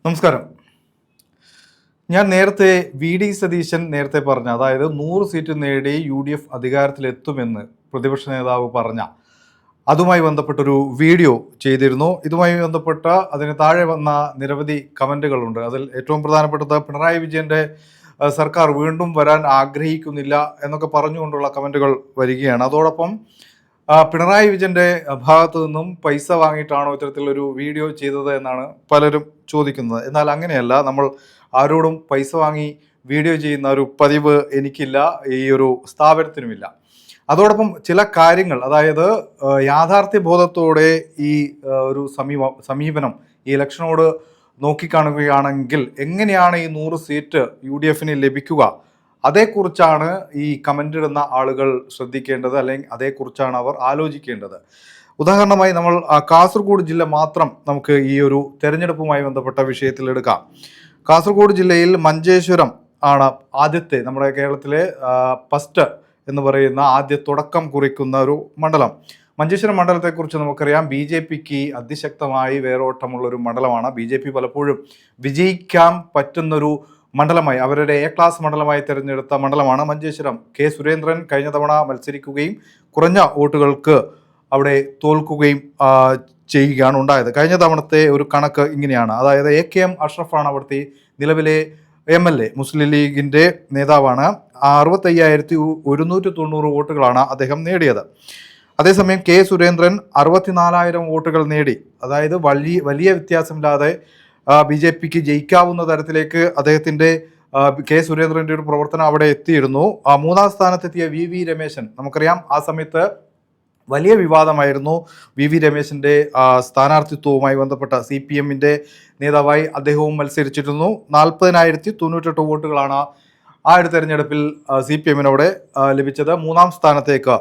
നമസ്കാരം. ഞാൻ നേരത്തെ സതീശൻ നേരത്തെ പറഞ്ഞ, അതായത് 100 സീറ്റ് നേടി UDF അധികാരത്തിലെത്തുമെന്ന് പ്രതിപക്ഷ നേതാവ് പറഞ്ഞ അതുമായി ബന്ധപ്പെട്ടൊരു വീഡിയോ ചെയ്തിരുന്നു. ഇതുമായി ബന്ധപ്പെട്ട അതിന് താഴെ വന്ന നിരവധി കമൻറ്റുകളുണ്ട്. അതിൽ ഏറ്റവും പ്രധാനപ്പെട്ടത് പിണറായി വിജയൻ്റെ സർക്കാർ വീണ്ടും വരാൻ ആഗ്രഹിക്കുന്നില്ല എന്നൊക്കെ പറഞ്ഞുകൊണ്ടുള്ള കമൻറ്റുകൾ വരികയാണ്. അതോടൊപ്പം പിണറായി വിജയൻ്റെ ഭാഗത്തു നിന്നും പൈസ വാങ്ങിയിട്ടാണോ ഇത്തരത്തിലൊരു വീഡിയോ ചെയ്തത് എന്നാണ് പലരും ചോദിക്കുന്നത്. എന്നാൽ അങ്ങനെയല്ല. നമ്മൾ ആരോടും പൈസ വാങ്ങി വീഡിയോ ചെയ്യുന്ന ഒരു പതിവ് എനിക്കില്ല, ഈ ഒരു സ്ഥാപനത്തിനുമില്ല. അതോടൊപ്പം ചില കാര്യങ്ങൾ, അതായത് യാഥാർത്ഥ്യ ബോധത്തോടെ ഈ ഒരു സമീപനം ഈ ഇലക്ഷനോട് നോക്കിക്കാണുകയാണെങ്കിൽ എങ്ങനെയാണ് ഈ 100 സീറ്റ് UDF ലഭിക്കുക, അതേക്കുറിച്ചാണ് ഈ കമൻ്റ് ഇടുന്ന ആളുകൾ ശ്രദ്ധിക്കേണ്ടത്, അല്ലെങ്കിൽ അതേക്കുറിച്ചാണ് അവർ ആലോചിക്കേണ്ടത്. ഉദാഹരണമായി നമ്മൾ കാസർഗോഡ് ജില്ല മാത്രം നമുക്ക് ഈ ഒരു തെരഞ്ഞെടുപ്പുമായി ബന്ധപ്പെട്ട വിഷയത്തിൽ എടുക്കാം. കാസർഗോഡ് ജില്ലയിൽ മഞ്ചേശ്വരം ആണ് ആദ്യത്തെ, നമ്മുടെ കേരളത്തിലെ ഫസ്റ്റ് എന്ന് പറയുന്ന ആദ്യ തുടക്കം കുറിക്കുന്ന ഒരു മണ്ഡലം. മഞ്ചേശ്വരം മണ്ഡലത്തെക്കുറിച്ച് നമുക്കറിയാം, BJPക്ക് അതിശക്തമായി വേരോട്ടമുള്ളൊരു മണ്ഡലമാണ്. BJP പലപ്പോഴും വിജയിക്കാൻ പറ്റുന്നൊരു മണ്ഡലമായി, അവരുടെ A ക്ലാസ് മണ്ഡലമായി തിരഞ്ഞെടുത്ത മണ്ഡലമാണ് മഞ്ചേശ്വരം. K സുരേന്ദ്രൻ കഴിഞ്ഞ തവണ മത്സരിക്കുകയും കുറഞ്ഞ വോട്ടുകൾക്ക് അവിടെ തോൽക്കുകയും ചെയ്യുകയാണ് ഉണ്ടായത്. കഴിഞ്ഞ തവണത്തെ ഒരു കണക്ക് ഇങ്ങനെയാണ്, അതായത് AKM അഷ്റഫാണ് അവിടുത്തെ നിലവിലെ MLA, മുസ്ലിം ലീഗിൻ്റെ നേതാവാണ്. 65,190 വോട്ടുകളാണ് അദ്ദേഹം നേടിയത്. അതേസമയം K സുരേന്ദ്രൻ 64,000 വോട്ടുകൾ നേടി. അതായത് വലിയ വ്യത്യാസമില്ലാതെ BJPക്ക് ജയിക്കാവുന്ന തരത്തിലേക്ക് അദ്ദേഹത്തിൻ്റെ K സുരേന്ദ്രൻ്റെ ഒരു പ്രവർത്തനം അവിടെ എത്തിയിരുന്നു. മൂന്നാം സ്ഥാനത്തെത്തിയ VV രമേശൻ, നമുക്കറിയാം ആ സമയത്ത് വലിയ വിവാദമായിരുന്നു VV രമേശൻ്റെ സ്ഥാനാർത്ഥിത്വവുമായി ബന്ധപ്പെട്ട. CPMൻ്റെ നേതാവായി അദ്ദേഹവും മത്സരിച്ചിരുന്നു. 40,098 വോട്ടുകളാണ് ആ ഒരു തെരഞ്ഞെടുപ്പിൽ CPMനോട് ലഭിച്ചത്. മൂന്നാം സ്ഥാനത്തേക്ക്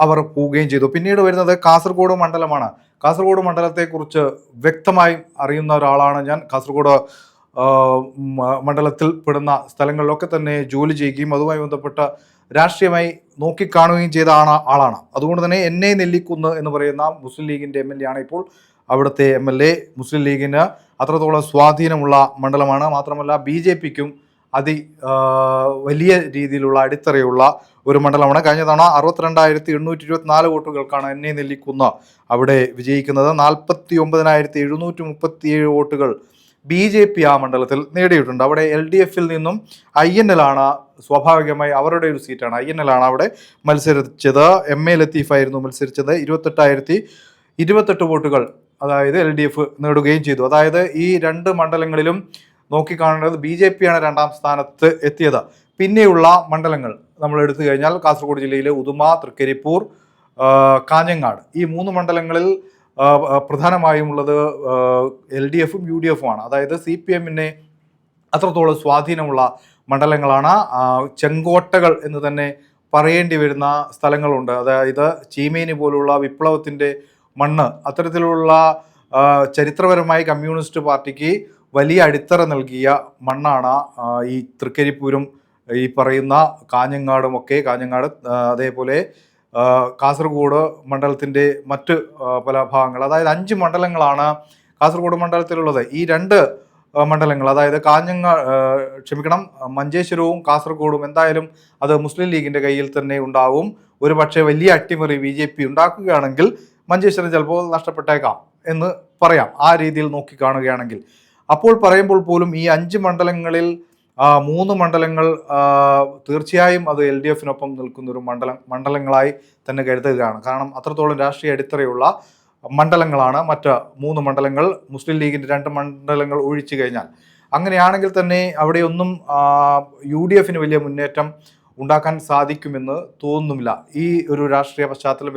അവർ പോവുകയും ചെയ്തു. പിന്നീട് വരുന്നത് കാസർഗോഡ് മണ്ഡലമാണ്. കാസർഗോഡ് മണ്ഡലത്തെക്കുറിച്ച് വ്യക്തമായി അറിയുന്ന ഒരാളാണ് ഞാൻ. കാസർഗോഡ് മണ്ഡലത്തിൽ പെടുന്ന സ്ഥലങ്ങളിലൊക്കെ തന്നെ ജോലി ചെയ്യുകയും അതുമായി ബന്ധപ്പെട്ട രാഷ്ട്രീയമായി നോക്കിക്കാണുകയും ചെയ്ത ആളാണ്. അതുകൊണ്ട് തന്നെ NA നെല്ലിക്കുന്ന് എന്ന് പറയുന്ന മുസ്ലിം ലീഗിൻ്റെ MLA ആണ് ഇപ്പോൾ അവിടുത്തെ MLA. മുസ്ലിം ലീഗിന് അത്രത്തോളം സ്വാധീനമുള്ള മണ്ഡലമാണ്. മാത്രമല്ല BJPക്കും വലിയ രീതിയിലുള്ള അടിത്തറയുള്ള ഒരു മണ്ഡലമാണ്. കഴിഞ്ഞ തവണ 62,824 വോട്ടുകൾക്കാണ് NA നെല്ലിക്കുന്ന് അവിടെ വിജയിക്കുന്നത്. 49,737 വോട്ടുകൾ BJP ആ മണ്ഡലത്തിൽ നേടിയിട്ടുണ്ട്. അവിടെ LDF നിന്നും INL ആണ്, സ്വാഭാവികമായി അവരുടെ ഒരു സീറ്റാണ്. INL ആണ് അവിടെ മത്സരിച്ചത്. MA ലത്തീഫായിരുന്നു മത്സരിച്ചത്. 28,028 വോട്ടുകൾ അതായത് LDF നേടുകയും ചെയ്തു. അതായത് ഈ രണ്ട് മണ്ഡലങ്ങളിലും നോക്കിക്കാണേണ്ടത് BJP ആണ് രണ്ടാം സ്ഥാനത്ത് എത്തിയത്. പിന്നെയുള്ള മണ്ഡലങ്ങൾ നമ്മൾ എടുത്തു കഴിഞ്ഞാൽ കാസർഗോഡ് ജില്ലയിലെ ഉദുമ, തൃക്കരിപ്പൂർ, കാഞ്ഞങ്ങാട്, ഈ 3 മണ്ഡലങ്ങളിൽ പ്രധാനമായും ഉള്ളത് LDFും UDFും ആണ്. അതായത് CPMനെ അത്രത്തോളം സ്വാധീനമുള്ള മണ്ഡലങ്ങളാണ്. ചെങ്കോട്ടകൾ എന്ന് തന്നെ പറയേണ്ടി വരുന്ന സ്ഥലങ്ങളുണ്ട്. അതായത് ചീമേനി പോലുള്ള വിപ്ലവത്തിൻ്റെ മണ്ണ്, അത്തരത്തിലുള്ള ചരിത്രപരമായി കമ്മ്യൂണിസ്റ്റ് പാർട്ടിക്ക് വലിയ അടിത്തറ നൽകിയ മണ്ണാണ് ഈ തൃക്കരിപ്പൂരും ഈ പറയുന്ന കാഞ്ഞങ്ങാടുമൊക്കെ. കാഞ്ഞങ്ങാട്, അതേപോലെ കാസർഗോഡ് മണ്ഡലത്തിൻ്റെ മറ്റ് പല ഭാഗങ്ങൾ, അതായത് 5 മണ്ഡലങ്ങളാണ് കാസർഗോഡ് മണ്ഡലത്തിലുള്ളത്. ഈ 2 മണ്ഡലങ്ങൾ, അതായത് മഞ്ചേശ്വരവും കാസർഗോഡും എന്തായാലും അത് മുസ്ലിം ലീഗിൻ്റെ കയ്യിൽ തന്നെ ഉണ്ടാവും. ഒരു പക്ഷേ വലിയ അട്ടിമറി BJP ഉണ്ടാക്കുകയാണെങ്കിൽ മഞ്ചേശ്വരം ചിലപ്പോൾ നഷ്ടപ്പെട്ടേക്കാം എന്ന് പറയാം, ആ രീതിയിൽ നോക്കിക്കാണുകയാണെങ്കിൽ. അപ്പോൾ പറയുമ്പോൾ പോലും ഈ 5 മണ്ഡലങ്ങളിൽ 3 മണ്ഡലങ്ങൾ തീർച്ചയായും അത് LDFനൊപ്പം നിൽക്കുന്ന ഒരു മണ്ഡലങ്ങളായി തന്നെ കരുതുകയാണ്. കാരണം അത്രത്തോളം രാഷ്ട്രീയ അടിത്തറയുള്ള മണ്ഡലങ്ങളാണ് മറ്റ് 3 മണ്ഡലങ്ങൾ, മുസ്ലിം ലീഗിൻ്റെ 2 മണ്ഡലങ്ങൾ ഒഴിച്ചു കഴിഞ്ഞാൽ. അങ്ങനെയാണെങ്കിൽ തന്നെ അവിടെയൊന്നും UDFന് വലിയ മുന്നേറ്റം ഉണ്ടാക്കാൻ സാധിക്കുമെന്ന് തോന്നുന്നില്ല ഈ ഒരു രാഷ്ട്രീയ പശ്ചാത്തലം വെച്ച്.